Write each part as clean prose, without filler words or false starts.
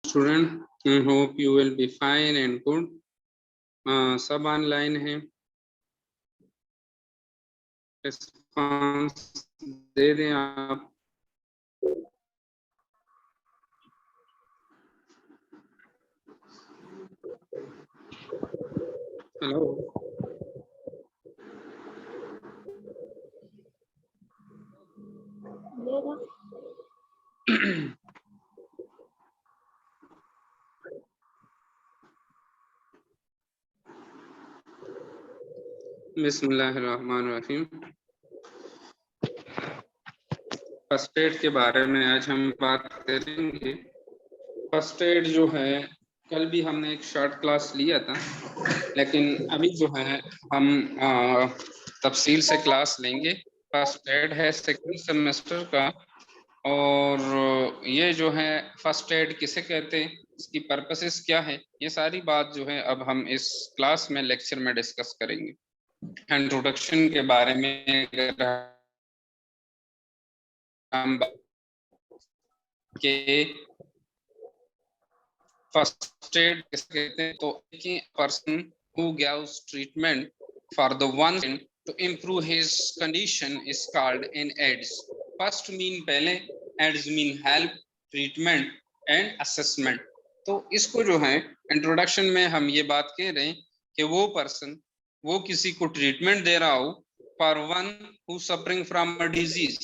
student, I hope you will be fine and good. सब online है, response दे दें आप। हेलो, बिस्मिल्लाहिर्रहमानिर्रहीम। फर्स्ट एड के बारे में आज हम बात करेंगे। फर्स्ट एड जो है, कल भी हमने एक शॉर्ट क्लास लिया था, लेकिन अभी जो है हम तफसील से क्लास लेंगे। फर्स्ट एड है सेकंड सेमेस्टर का, और ये जो है फर्स्ट एड किसे कहते हैं, इसकी पर्पसेस क्या है, ये सारी बात जो है अब हम इस क्लास में लेक्चर में डिस्कस करेंगे। इंट्रोडक्शन के बारे में अगर हम के फर्स्ट एड किसे कहते हैं, तो person who gives treatment for the one to improve his condition is called an AIDS. First mean पहले, AIDS mean help, treatment and assessment. तो इसको जो है इंट्रोडक्शन में हम ये बात कह रहे हैं कि वो पर्सन, वो किसी को ट्रीटमेंट दे रहा हो for one who suffering from a disease,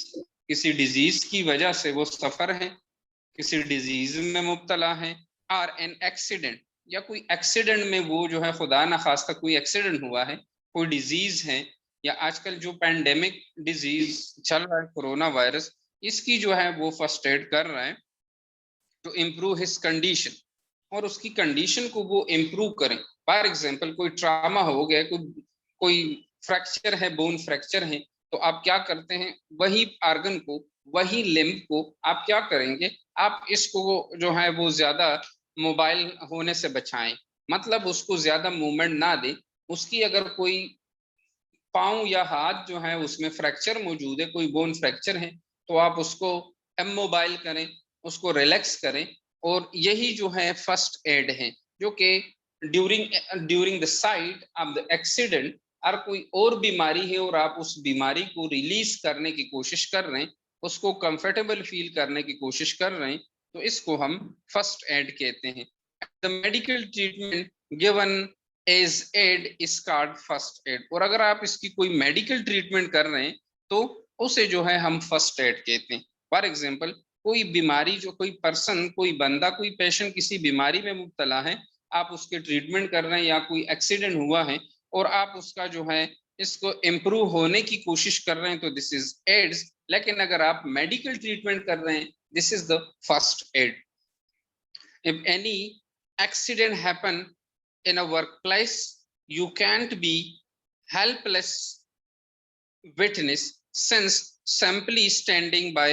किसी डिजीज की वजह से वो सफर है, किसी डिजीज में मुब्तला है, और एन एक्सीडेंट, या कोई एक्सीडेंट में वो जो है खुदा ना खास्ता कोई एक्सीडेंट हुआ है, कोई डिजीज है, या आजकल जो पैंडेमिक डिजीज चल रहा है कोरोना वायरस, इसकी जो है वो फर्स्ट एड कर रहा है टू इम्प्रूव हिज कंडीशन, और उसकी कंडीशन को वो इम्प्रूव करें। फॉर एग्जांपल कोई ट्रामा हो गया, कोई फ्रैक्चर है, बोन फ्रैक्चर है, तो आप क्या करते हैं, वही आर्गन को, वही लिम्ब को आप क्या करेंगे, आप इसको जो है वो ज्यादा मोबाइल होने से बचाएं, मतलब उसको ज्यादा मूवमेंट ना दे। उसकी अगर कोई पाँव या हाथ जो है उसमें फ्रैक्चर मौजूद है, कोई बोन फ्रैक्चर है, तो आप उसको इमोबाइल करें, उसको रिलैक्स करें, और यही जो है फर्स्ट एड है, जो कि during the site of the accident, और कोई और बीमारी है और आप उस बीमारी को रिलीज करने की कोशिश कर रहे हैं, उसको कंफर्टेबल फील करने की कोशिश कर रहे हैं, तो इसको हम फर्स्ट एड कहते हैं। The medical treatment given as aid is called first aid, और अगर आप इसकी कोई मेडिकल ट्रीटमेंट कर रहे हैं तो उसे जो है हम फर्स्ट एड कहते हैं। फॉर एग्जांपल कोई बीमारी, जो कोई पर्सन, कोई बंदा, कोई पेशेंट किसी बीमारी में मुब्तला है, आप उसके ट्रीटमेंट कर रहे हैं, या कोई एक्सीडेंट हुआ है और आप उसका जो है इसको इम्प्रूव होने की कोशिश कर रहे हैं, तो दिस इज एड्स। लेकिन अगर आप मेडिकल ट्रीटमेंट कर रहे हैं, this is the first aid. If any accident happen in a workplace, you can't be helpless witness, since simply standing by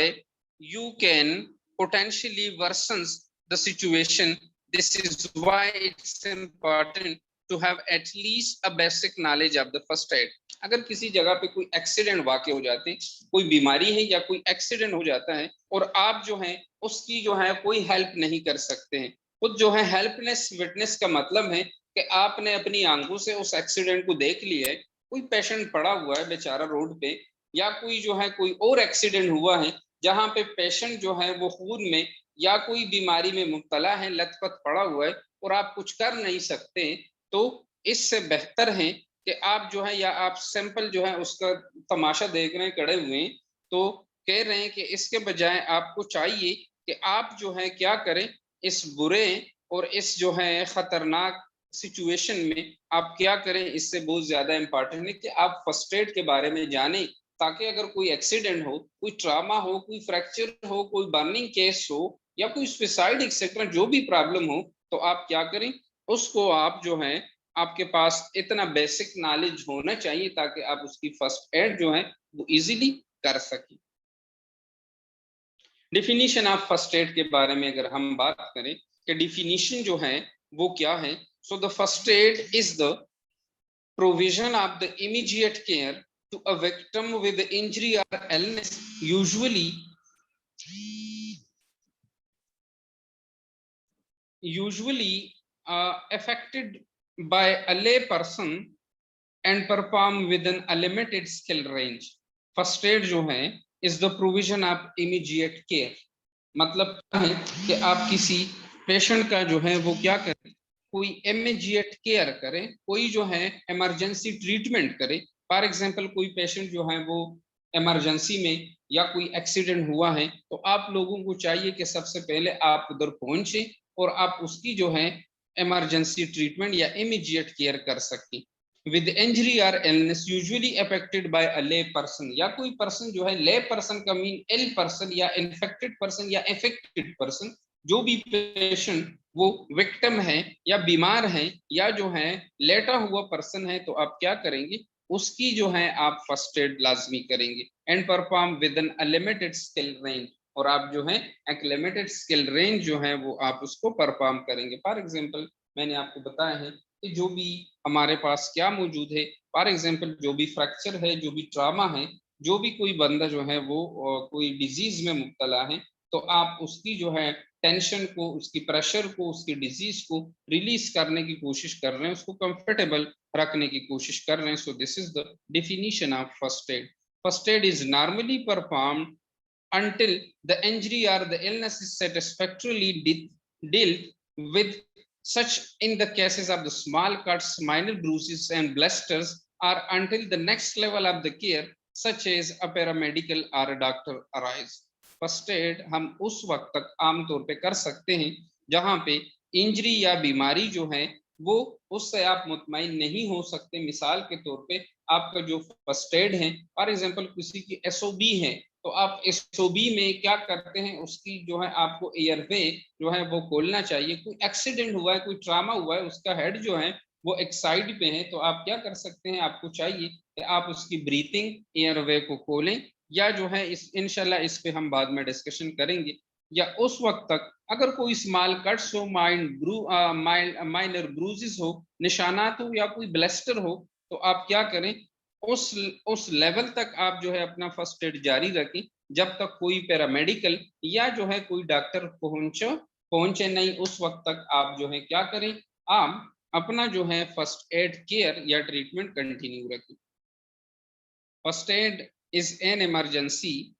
you can potentially worsen the situation. This is why it's important to have at least a basic knowledge of the first aid. अगर किसी जगह पे कोई accident वाकई हो जाते हैं, कोई बीमारी है या कोई एक्सीडेंट हो जाता है, और आप जो है उसकी जो है कोई हेल्प नहीं कर सकते हैं, खुद जो है हेल्पलेस विटनेस का मतलब है कि आपने अपनी आंखों से उस एक्सीडेंट को देख लिया है, कोई पेशेंट पड़ा हुआ है बेचारा रोड पे, या कोई जो है कोई और एक्सीडेंट हुआ है जहां पे पेशेंट जो है वो खून में या कोई बीमारी में मुब्तला है, लथपथ पड़ा हुआ है, और आप कुछ कर नहीं सकते, तो इससे बेहतर है कि आप जो है, या आप सिंपल जो है उसका तमाशा देख रहे हैं खड़े हुए हैं, तो कह रहे हैं कि इसके बजाय आपको चाहिए कि आप जो है क्या करें, इस बुरे और इस जो है खतरनाक सिचुएशन में आप क्या करें, इससे बहुत ज्यादा इंपॉर्टेंट है कि आप फर्स्ट एड के बारे में जानें, ताकि अगर कोई एक्सीडेंट हो, कोई ट्रामा हो, कोई फ्रैक्चर हो, कोई बर्निंग केस हो, या कोई सुसाइड एक्सेट्रा जो भी प्रॉब्लम हो, तो आप क्या करें, उसको आप जो है आपके पास इतना बेसिक नॉलेज होना चाहिए ताकि आप उसकी फर्स्ट एड जो है वो इजीली कर सकें। डिफिनीशन ऑफ फर्स्ट एड के बारे में अगर हम बात करें कि डिफिनीशन जो है वो क्या है, so the first aid is the provision of the immediate care to a victim with injury or illness, usually usually affected by a lay person and perform within a limited skill range. First aid जो है is the provision of immediate care, मतलब है कि आप किसी patient का जो है वो क्या करें, कोई इमीडिएट केयर करें, कोई जो है इमरजेंसी ट्रीटमेंट करे। फॉर एग्जांपल कोई पेशेंट जो है वो इमरजेंसी में या कोई एक्सीडेंट हुआ है, तो आप लोगों को चाहिए कि सबसे पहले आप उधर पहुंचे और आप उसकी जो है इमरजेंसी ट्रीटमेंट या इमीडिएट केयर कर सकें। विद इंजरी और इलनेस यूजुअली अफेक्टेड बाय अ ले पर्सन, या कोई पर्सन जो है ले पर्सन का मीन इल पर्सन या इन्फेक्टेड पर्सन या अफेक्टेड पर्सन, जो भी पेशेंट वो विक्टिम है या बीमार है या जो है लेटा हुआ पर्सन है, तो आप क्या करेंगे, उसकी जो है आप फर्स्ट एड लाजमी करेंगे। And perform with an limited skill range, और आप जो है एक लिमिटेड स्किल रेंज जो है वो आप उसको परफॉर्म करेंगे। फॉर एग्जांपल मैंने आपको बताया है कि जो भी हमारे पास क्या मौजूद है, फॉर एग्जांपल जो भी फ्रैक्चर है, जो भी ट्रामा है, जो भी कोई बंदा जो है वो कोई डिजीज में मुब्तला है, तो आप उसकी जो है टेंशन को, उसकी प्रेशर को, उसकी डिजीज को रिलीज करने की कोशिश कर रहे हैं, उसको कंफर्टेबल रखने की कोशिश कर रहे हैं। So this is the definition of first add. First aid is normally performed until the injury or the illness is satisfactorily dealt with, such in the cases of the small cuts, minor bruises and blisters, or until the next level of the care such as a paramedical or a doctor arrives. First aid हम उस वक्त तक आमतौर पे कर सकते हैं जहां पे इंजरी या बीमारी जो है वो, उससे आप मुतमईन नहीं हो सकते। मिसाल के तौर पे आपका जो फर्स्ट एड है, फॉर एग्जांपल किसी की एसओबी है, तो आप एसओबी में क्या करते हैं, उसकी जो है आपको एयरवे जो है वो खोलना चाहिए। कोई एक्सीडेंट हुआ है, कोई ट्रामा हुआ है, उसका हेड जो है वो एक साइड पे है, तो आप क्या कर सकते हैं, आपको चाहिए कि आप उसकी ब्रीथिंग एयरवे को खोलें, या जो है इस इंशाल्लाह इस पे हम बाद में डिस्कशन करेंगे। या उस वक्त तक अगर कोई स्मॉल कट्स हो, माइनर ब्रूजेस हो, निशानात हो, या कोई ब्लेस्टर हो, तो आप क्या करें, उस लेवल तक आप जो है अपना फर्स्ट एड जारी रखें जब तक कोई पैरामेडिकल या जो है कोई डॉक्टर पहुंचे नहीं। उस वक्त तक आप जो है क्या करें, आप अपना जो है फर्स्ट एड केयर या ट्रीटमेंट कंटिन्यू रखें। First aid is an emergency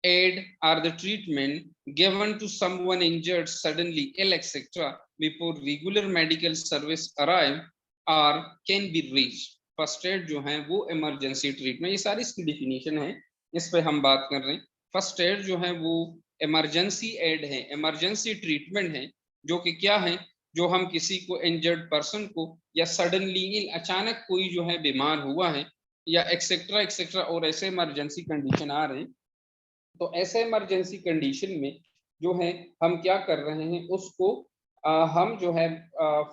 aid or the treatment given to someone injured, suddenly ill, etc., before regular medical service arrive or can be reached. First aid जो है वो emergency treatment, ये सारी इसकी definition है, इस पे हम बात कर रहे हैं। फर्स्ट एड जो है वो इमरजेंसी एड है, इमरजेंसी ट्रीटमेंट है, जो कि क्या है, जो हम किसी को इंजर्ड पर्सन को या सडनली अचानक कोई जो है बीमार हुआ है या एक्सेट्रा एक्सेट्रा और ऐसे इमरजेंसी कंडीशन आ रहे हैं, तो ऐसे इमरजेंसी कंडीशन में जो है हम क्या कर रहे हैं, उसको हम जो है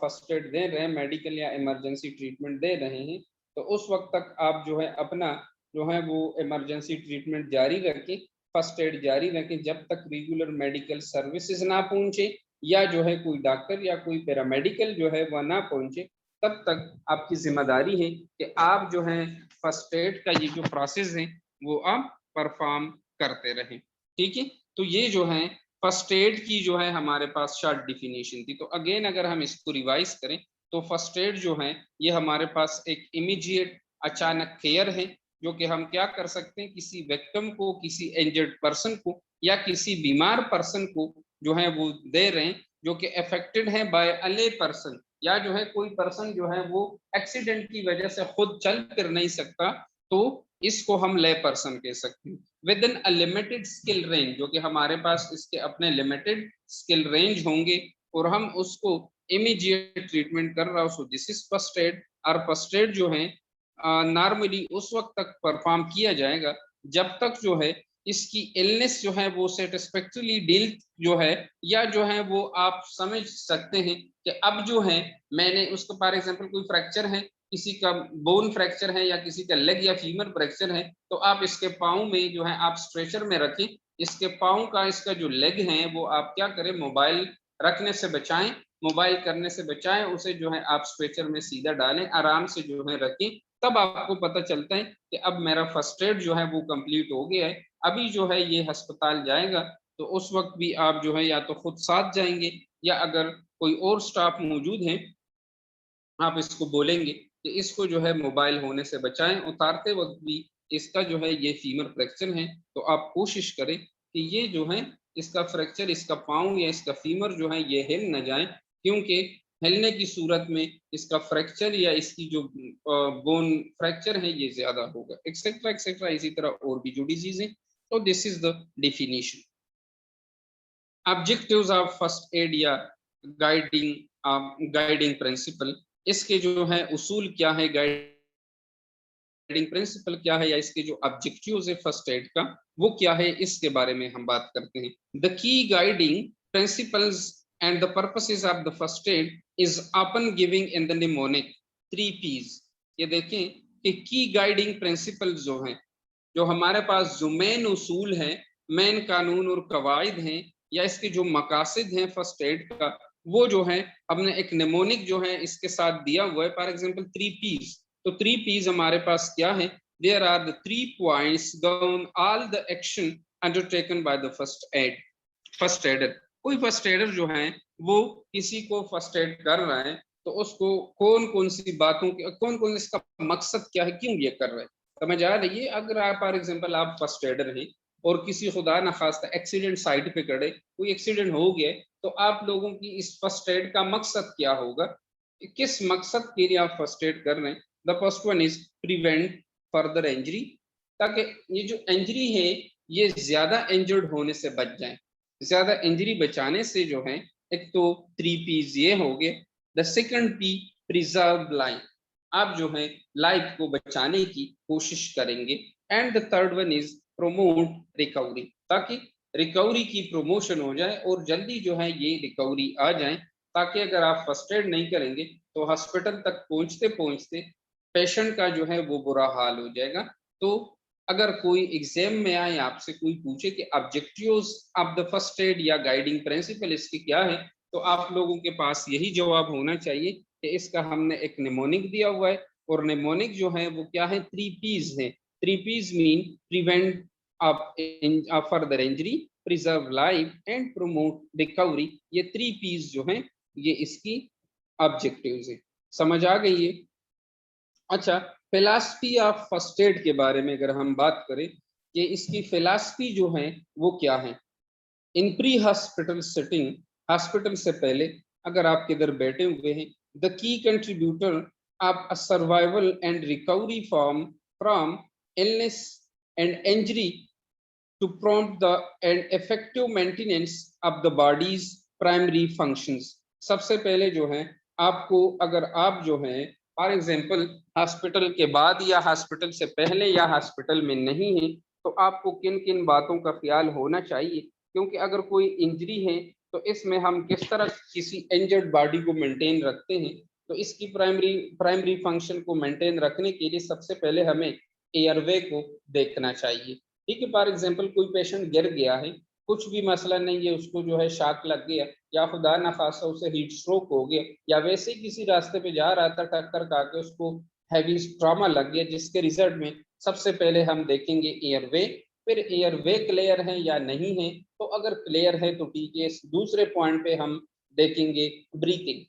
फर्स्ट एड दे रहे हैं, मेडिकल या इमरजेंसी ट्रीटमेंट दे रहे हैं। तो उस वक्त तक आप जो है अपना जो है वो इमरजेंसी ट्रीटमेंट जारी रखें, फर्स्ट एड जारी रखें, जब तक रेगुलर मेडिकल सर्विसेज ना पहुंचे या जो है कोई डॉक्टर या कोई पैरामेडिकल जो है वह ना पहुंचे, तब तक आपकी जिम्मेदारी है कि आप जो है फर्स्ट एड का ये जो प्रोसेस है वो आप परफॉर्म करते रहे। ठीक है, तो ये जो है फर्स्ट एड की जो है हमारे पास शॉर्ट डिफिनेशन थी। तो अगेन अगर हम इसको रिवाइज करें तो फर्स्ट एड जो है ये हमारे पास एक इमीडिएट अचानक केयर है, जो कि हम क्या कर सकते हैं, किसी विक्टिम को, किसी इंजर्ड पर्सन को या किसी बीमार पर्सन को जो है वो दे रहे हैं, जो कि अफेक्टेड है बाय अ ले पर्सन, या जो है कोई पर्सन जो है वो एक्सीडेंट की वजह से खुद चल फिर नहीं सकता, तो इसको हम ले पर्सन कह सकते हैं। With in a limited skill range, जो कि हमारे पास इसके अपने लिमिटेड स्किल रेंज होंगे और हम उसको इमीडिएट ट्रीटमेंट कर रहा हूं। So this is first aid. और फर्स्ट एड जो है नॉर्मली उस वक्त तक परफॉर्म किया जाएगा जब तक जो है इसकी इलनेस जो है वो सेटिस्फैक्टरीली डील जो है, या जो है वो आप समझ सकते हैं कि अब जो है मैंने उसको, फॉर एग्जांपल कोई फ्रैक्चर है, किसी का बोन फ्रैक्चर है या किसी का लेग या फीमर फ्रैक्चर है, तो आप इसके पाँव में जो है आप स्ट्रेचर में रखें, इसके पाँव का इसका जो लेग है वो आप क्या करें, मोबाइल रखने से बचाएं, मोबाइल करने से बचाएं, उसे जो है आप स्ट्रेचर में सीधा डालें, आराम से जो है रखें। तब आपको पता चलता है कि अब मेरा फर्स्ट एड जो है वो कंप्लीट हो गया है, अभी जो है ये अस्पताल जाएगा। तो उस वक्त भी आप जो है या तो खुद साथ जाएंगे, या अगर कोई और स्टाफ मौजूद है, आप इसको बोलेंगे कि इसको जो है मोबाइल होने से बचाएं, उतारते वक्त भी इसका जो है ये फीमर फ्रैक्चर है, तो आप कोशिश करें कि ये जो है इसका फ्रैक्चर, इसका पाँव या इसका फीमर जो है ये हिल न जाए, क्योंकि हिलने की सूरत में इसका फ्रैक्चर या इसकी जो बोन फ्रैक्चर है ये ज्यादा होगा, एक्सेट्रा एक्सेट्रा, इसी तरह और भी जो डिजीज है। तो this is the definition. Objectives of first add या गाइडिंग प्रिंसिपल, इसके जो है उसूल क्या है, गाइडिंग प्रिंसिपल क्या है, या इसके जो ऑब्जेक्टिव्स है फर्स्ट एड का वो क्या है, इसके बारे में हम बात करते हैं। द की guiding principles and the purposes of the first aid is often giving in the mnemonic 3 P's। ये देखें कि की गाइडिंग प्रिंसिपल जो है, जो हमारे पास जो मेन उसूल है, मेन कानून और कवायद हैं, या इसके जो मकासद हैं फर्स्ट एड का, वो जो है हमने एक निमोनिक जो है इसके साथ दिया हुआ है। फॉर एग्जांपल 3 P's, तो 3 P's हमारे पास क्या है, there are the 3 points govern all the action undertaken by the first aider. कोई फर्स्ट एडर जो है वो किसी को फर्स्ट एड कर रहा है, तो उसको कौन कौन सी बातों के, कौन कौन इसका मकसद क्या है, क्यों ये कर रहा है, समझ आ रही है। अगर आप फॉर एग्जांपल आप फर्स्ट एडर हैं और किसी खुदा न खास्ता एक्सीडेंट साइट पे खड़े, कोई एक्सीडेंट हो गया, तो आप लोगों की इस फर्स्ट एड का मकसद क्या होगा, किस मकसद के लिए आप फर्स्ट एड कर रहे हैं। The first one is prevent further injury, ताकि ये जो इंजरी है ये ज्यादा इंजर्ड होने से बच जाए। ज्यादा इंजरी बचाने से जो है, एक तो 3 P's ये हो गए। The second P, preserve life, आप जो है लाइफ को बचाने की कोशिश करेंगे। And the third one is promote recovery, ताकि रिकवरी की प्रमोशन हो जाए और जल्दी जो है ये रिकवरी आ जाए, ताकि अगर आप फर्स्ट एड नहीं करेंगे तो हॉस्पिटल तक पहुंचते पहुंचते पेशेंट का जो है वो बुरा हाल हो जाएगा। तो अगर कोई एग्जाम में आए, आपसे कोई पूछे कि objectives of the first aid या गाइडिंग प्रिंसिपल इसके क्या है, तो आप लोगों के पास यही जवाब होना चाहिए कि इसका हमने एक निमोनिक दिया हुआ है, और निमोनिक जो है वो क्या है, 3 P's है। 3 P's mean prevent further injury, preserve life and promote recovery. ये 3 P's जो हैं ये इसकी ऑब्जेक्टिव्स है। समझ आ गई है। अच्छा, फिलॉसफी ऑफ फर्स्ट एड के बारे में अगर हम बात करें कि इसकी फिलॉसफी जो है वो क्या है। इन प्री हॉस्पिटल सेटिंग, हॉस्पिटल से पहले अगर आप किधर बैठे हुए हैं, the key contributor of a survival and recovery from illness and injury to prompt the and effective maintenance of the body's primary functions. सबसे पहले जो है आपको, अगर आप जो है फॉर एग्जांपल हॉस्पिटल के बाद या हॉस्पिटल से पहले या हॉस्पिटल में नहीं है, तो आपको किन किन बातों का ख्याल होना चाहिए, क्योंकि अगर कोई इंजरी है तो इसमें हम किस तरह किसी इंजर्ड बॉडी को मेंटेन रखते हैं। तो इसकी प्राइमरी फंक्शन को मेंटेन रखने के लिए सबसे पहले हमें एयरवे को देखना चाहिए। ठीक है, फॉर एग्जांपल कोई पेशेंट गिर गया है, कुछ भी मसला नहीं है, उसको जो है शॉक लग गया, या खुदा न खासा उसे हीट स्ट्रोक हो गया, या वैसे ही किसी रास्ते पे जा रहा था टक्कर खा के उसको हैवी ट्रॉमा लग गया, जिसके रिजल्ट में सबसे पहले हम देखेंगे एयरवे। फिर एयरवे क्लियर है या नहीं है, तो अगर क्लियर है तो ठीक है। दूसरे पॉइंट पे हम देखेंगे ब्रीथिंग।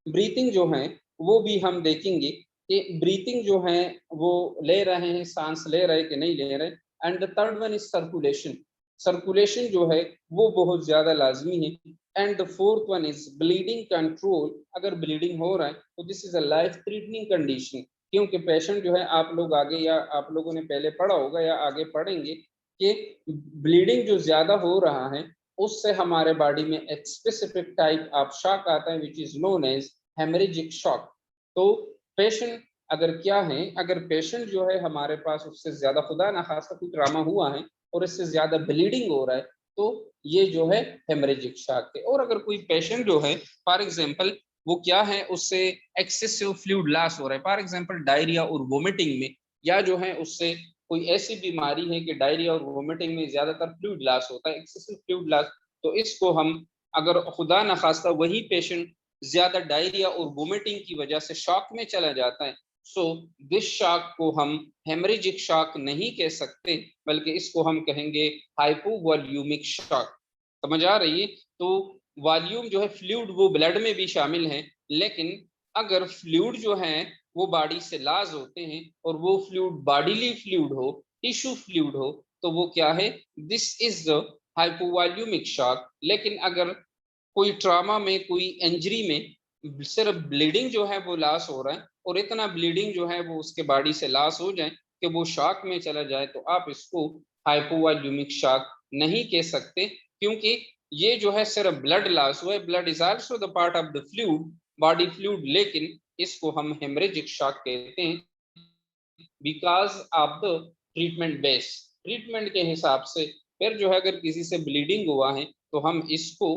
ब्रीथिंग जो है वो भी हम देखेंगे कि ब्रीथिंग जो है वो ले रहे हैं, सांस ले रहे कि नहीं ले रहे। And the third one is circulation. Circulation जो है वो बहुत ज्यादा लाजमी है। And the fourth one is bleeding control. अगर ब्लीडिंग हो रहा है तो this is a life threatening condition, क्योंकि पेशेंट जो है, आप लोग आगे या आप लोगों ने पहले पढ़ा होगा या आगे पढ़ेंगे कि ब्लीडिंग जो ज्यादा हो रहा है उससे हमारे बॉडी में एक स्पेसिफिक टाइप ऑफ शॉक आता है which is known as haemorrhagic shock. तो पेशेंट अगर क्या है, अगर पेशेंट जो है हमारे पास उससे ज्यादा खुदा ना खासा कोई ट्रामा हुआ है और इससे ज्यादा ब्लीडिंग हो रहा है, तो ये जो है हेमरेजिक शॉक है। और अगर कोई पेशेंट जो है फॉर एग्जांपल वो क्या है, उससे एक्सेसिव फ्लूइड लॉस हो रहा है, फॉर एग्जांपल डायरिया और वोमिटिंग में, या जो है उससे कोई ऐसी बीमारी है कि डायरिया और वोमिटिंग में ज्यादातर फ्लूइड लॉस होता है, एक्सेसिव फ्लूइड लॉस, तो इसको हम, अगर खुदा न खास्ता वही पेशेंट ज्यादा डायरिया और वोमिटिंग की वजह से शॉक में चला जाता है, सो दिस शॉक को हम हेमरेजिक शॉक नहीं कह सकते, बल्कि इसको हम कहेंगे हाइपोवॉल्यूमिक शॉक। समझ आ रही है। तो वॉल्यूम जो है फ्लूइड वो ब्लड में भी शामिल है, लेकिन अगर फ्लूइड जो है वो बॉडी से लॉस होते हैं और वो फ्लूइड बॉडीली फ्लूइड हो, टिश्यू फ्लूइड हो, तो वो क्या है, this is the hypovolaemic shock. लेकिन अगर कोई ट्रॉमा में, कोई इंजरी में सिर्फ ब्लीडिंग जो है वो लॉस हो रहा है और इतना ब्लीडिंग जो है वो उसके बॉडी से लॉस हो जाए कि वो शॉक में चला जाए, तो आप इसको हाइपोवॉल्यूमिक शॉक नहीं कह सकते, क्योंकि ये जो है सिर्फ ब्लड लॉस हुआ है। Blood is also the part of the fluid, body fluid, लेकिन इसको हम हेमरेजिक शॉक कहते हैं because of the treatment base. Treatment के हिसाब से फिर जो है अगर किसी से ब्लीडिंग हुआ है तो हम इसको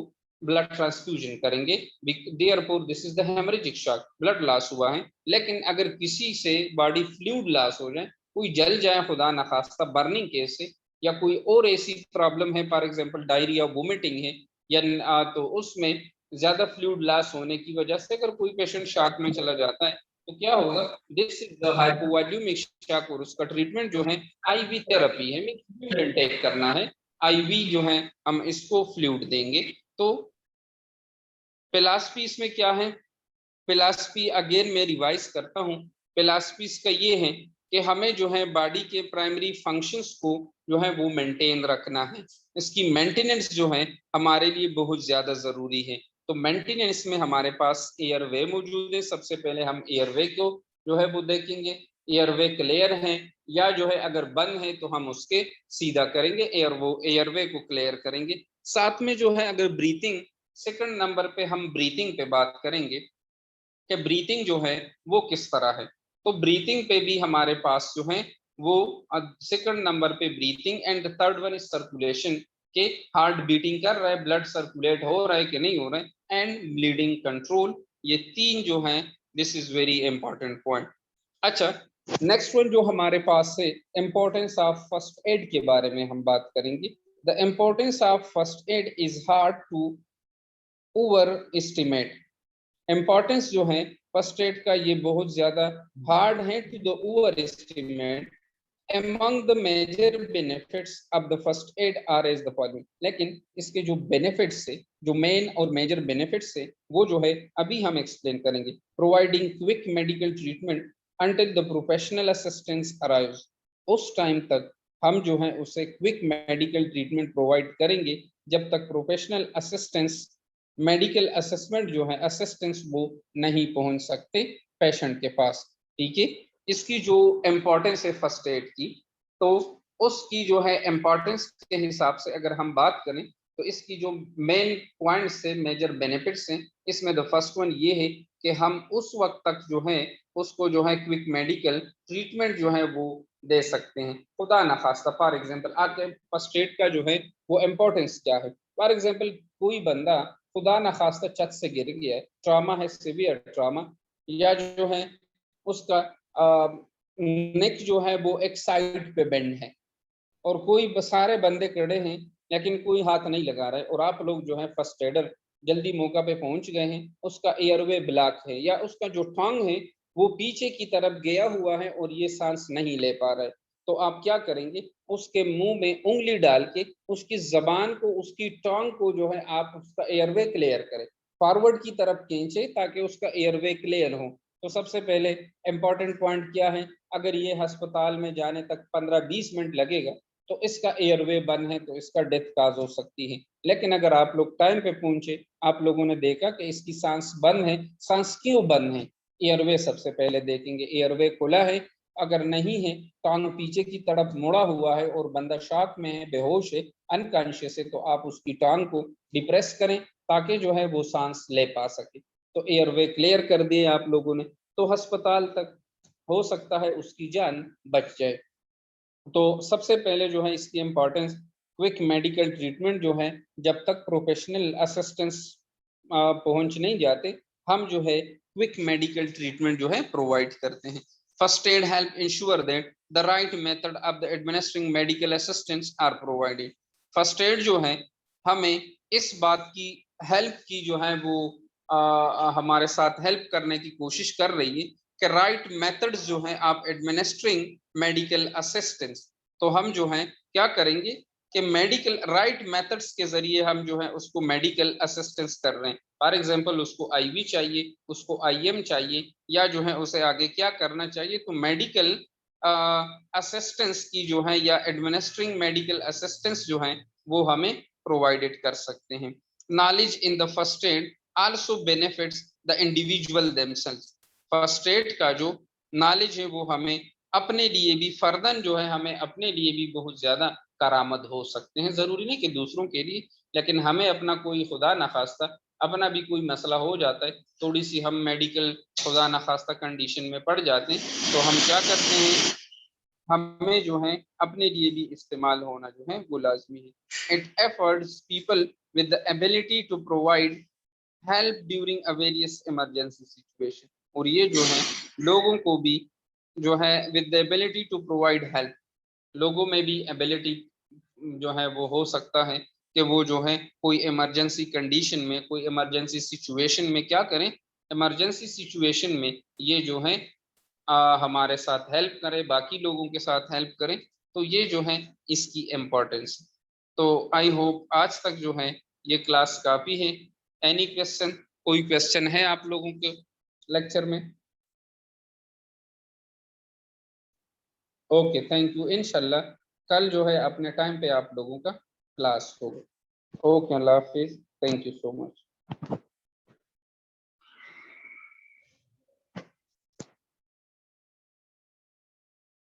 ब्लड ट्रांसफ्यूजन करेंगे, therefore this is the haemorrhagic shock, blood loss हुआ है। लेकिन अगर किसी से बॉडी फ्लूइड लॉस हो जाए, कोई जल जाए खुदा न खास्ता बर्निंग केस से, या कोई और ऐसी प्रॉब्लम है, फॉर एग्जांपल डायरिया वोमिटिंग है, या तो उसमें ज्यादा फ्लूइड लॉस होने की वजह से अगर कोई पेशेंट शॉक में चला जाता है, तो क्या होगा, this is the hypovolaemic shock, और उसका ट्रीटमेंट जो है आईवी थेरेपी है, फ्लूइड इनटेक करना है, आईवी जो है हम इसको फ्लूइड देंगे। तो फिलॉसफी इसमें क्या है, फिलॉसफी अगेन मैं रिवाइज करता हूँ। फिलॉसफी इसका ये है कि हमें जो है बॉडी के प्राइमरी फंक्शंस को जो है वो मेंटेन रखना है। इसकी मेंटेनेंस जो है हमारे लिए बहुत ज्यादा जरूरी है। तो मेंटेनेंस में हमारे पास एयरवे मौजूद है। सबसे पहले हम एयरवे को जो है वो देखेंगे, एयरवे क्लियर है या जो है अगर बंद है तो हम उसके सीधा करेंगे, एयरवे को क्लियर करेंगे। साथ में जो है अगर ब्रीथिंग, सेकंड नंबर पे हम ब्रीथिंग पे बात करेंगे कि ब्रीथिंग जो है वो किस तरह है। तो ब्रीथिंग पे भी हमारे पास जो है वो सेकंड नंबर पे breathing, and third one is circulation, के हार्ट बीटिंग कर रहा है, ब्लड सर्कुलेट हो रहा है कि नहीं हो रहा है, एंड ब्लीडिंग कंट्रोल। ये तीन जो है, this is very important point. अच्छा, नेक्स्ट वन जो हमारे पास है, इंपॉर्टेंस ऑफ फर्स्ट एड के बारे में हम बात करेंगे। The importance of first aid is hard to over estimate. Importance जो है फर्स्ट एड का ये बहुत ज्यादा हार्ड है to the over estimate. among the major benefits of the first aid are as the following। लेकिन इसके जो बेनिफिट्स है, जो मेन और मेजर बेनिफिट्स है, वो जो है अभी हम एक्सप्लेन करेंगे। Providing quick medical treatment until the professional assistance arrives। उस टाइम तक हम जो है उसे क्विक मेडिकल ट्रीटमेंट प्रोवाइड करेंगे जब तक प्रोफेशनल असिस्टेंस, मेडिकल असेसमेंट जो है असिस्टेंस वो नहीं पहुंच सकते पेशेंट के पास। ठीक है, इसकी जो इम्पोर्टेंस है फर्स्ट एड की, तो उसकी जो है इम्पोर्टेंस के हिसाब से अगर हम बात करें तो इसकी जो मेन पॉइंट्स है, मेजर बेनिफिट्स हैं, इसमें द फर्स्ट वन ये है कि हम उस वक्त तक जो है उसको जो है क्विक मेडिकल ट्रीटमेंट जो है वो दे सकते हैं। खुदा ना खास्ता फॉर एग्जांपल आपके फर्स्ट एड का जो है वो इम्पोर्टेंस क्या है। फॉर एग्जांपल कोई बंदा खुदा ना खास्ता छत से गिर गया है, ट्रॉमा है, सिवियर ट्रॉमा, या जो है उसका नेक जो है वो एक साइड पे बेंड है, और कोई सारे बंदे खड़े हैं लेकिन कोई हाथ नहीं लगा रहा है, और आप लोग जो है फर्स्ट एडर जल्दी मौका पे पहुंच गए हैं, उसका एयरवे ब्लॉक है या उसका जो टंग है वो पीछे की तरफ गया हुआ है और ये सांस नहीं ले पा रहा है, तो आप क्या करेंगे, उसके मुंह में उंगली डाल के उसकी जबान को, उसकी टंग को जो है आप उसका एयरवे क्लियर करें, फॉरवर्ड की तरफ खींचे ताकि उसका एयरवे क्लियर हो। तो सबसे पहले इंपॉर्टेंट पॉइंट क्या है, अगर ये अस्पताल में जाने तक 15-20 मिनट लगेगा तो इसका एयरवे बंद है तो इसका डेथ काज हो सकती है। लेकिन अगर आप लोग टाइम पे पहुंचे, आप लोगों ने देखा कि इसकी सांस बंद है, सांस क्यों बंद है, एयरवे सबसे पहले देखेंगे, एयरवे खुला है, अगर नहीं है, टांग पीछे की तरफ मुड़ा हुआ है और बंदा शॉक में है, बेहोश है, अनकॉन्शियस है, तो आप उसकी टांग को डिप्रेस करें ताकि जो है वो सांस ले पा सके। तो एयरवे क्लियर कर दिए आप लोगों ने, तो अस्पताल तक हो सकता है उसकी जान बच जाए। तो सबसे पहले जो है इसकी इम्पोर्टेंस, क्विक मेडिकल ट्रीटमेंट जो है जब तक प्रोफेशनल असिस्टेंस पहुंच नहीं जाते, हम जो है क्विक मेडिकल ट्रीटमेंट जो है प्रोवाइड करते हैं। First aid help ensure that the right method of the administering medical assistance are provided. First aid जो है हमें इस बात की हेल्प की जो है वो हमारे साथ हेल्प करने की कोशिश कर रही है कि राइट मेथड्स जो है आप एडमिनिस्ट्रिंग मेडिकल असिस्टेंस, तो हम जो है क्या करेंगे कि मेडिकल राइट मेथड्स के जरिए हम जो है उसको मेडिकल असिस्टेंस कर रहे हैं। फॉर एग्जांपल उसको आईवी चाहिए, उसको आईएम चाहिए, या जो है उसे आगे क्या करना चाहिए, तो मेडिकल असिस्टेंस की जो है या एडमिनिस्ट्रिंग मेडिकल असिस्टेंस जो है वो हमें प्रोवाइडेड कर सकते हैं। Knowledge in the first aid also benefits the individual themselves. First aid का जो नॉलेज है वो हमें अपने लिए भी फर्दन जो है हमें अपने लिए भी बहुत ज्यादा करामद हो सकते हैं। जरूरी नहीं कि दूसरों के लिए, लेकिन हमें अपना कोई खुदा न खास्ता अपना भी कोई मसला हो जाता है, थोड़ी सी हम मेडिकल खुदा न खास्ता कंडीशन में पड़ जाते हैं, तो हम क्या करते हैं, हमें जो है अपने लिए भी इस्तेमाल होना जो है वो लाजमी है। It affords people with the ability to provide help during a various emergency situation. और ये जो है लोगों को भी जो है with the ability to provide help, लोगों में भी एबिलिटी जो है वो हो सकता है कि वो जो है कोई इमरजेंसी कंडीशन में, कोई इमरजेंसी सिचुएशन में क्या करें, इमरजेंसी सिचुएशन में ये जो है हमारे साथ हेल्प करें, बाकी लोगों के साथ हेल्प करें। तो ये जो है इसकी इम्पोर्टेंस। तो आई होप आज तक जो है ये क्लास काफी है। एनी क्वेश्चन, कोई क्वेश्चन है आप लोगों के लेक्चर में? Okay, thank you. इंशाल्लाह कल जो है अपने टाइम पे आप लोगों का क्लास होगा। Okay, Allah Hafiz, thank you so much.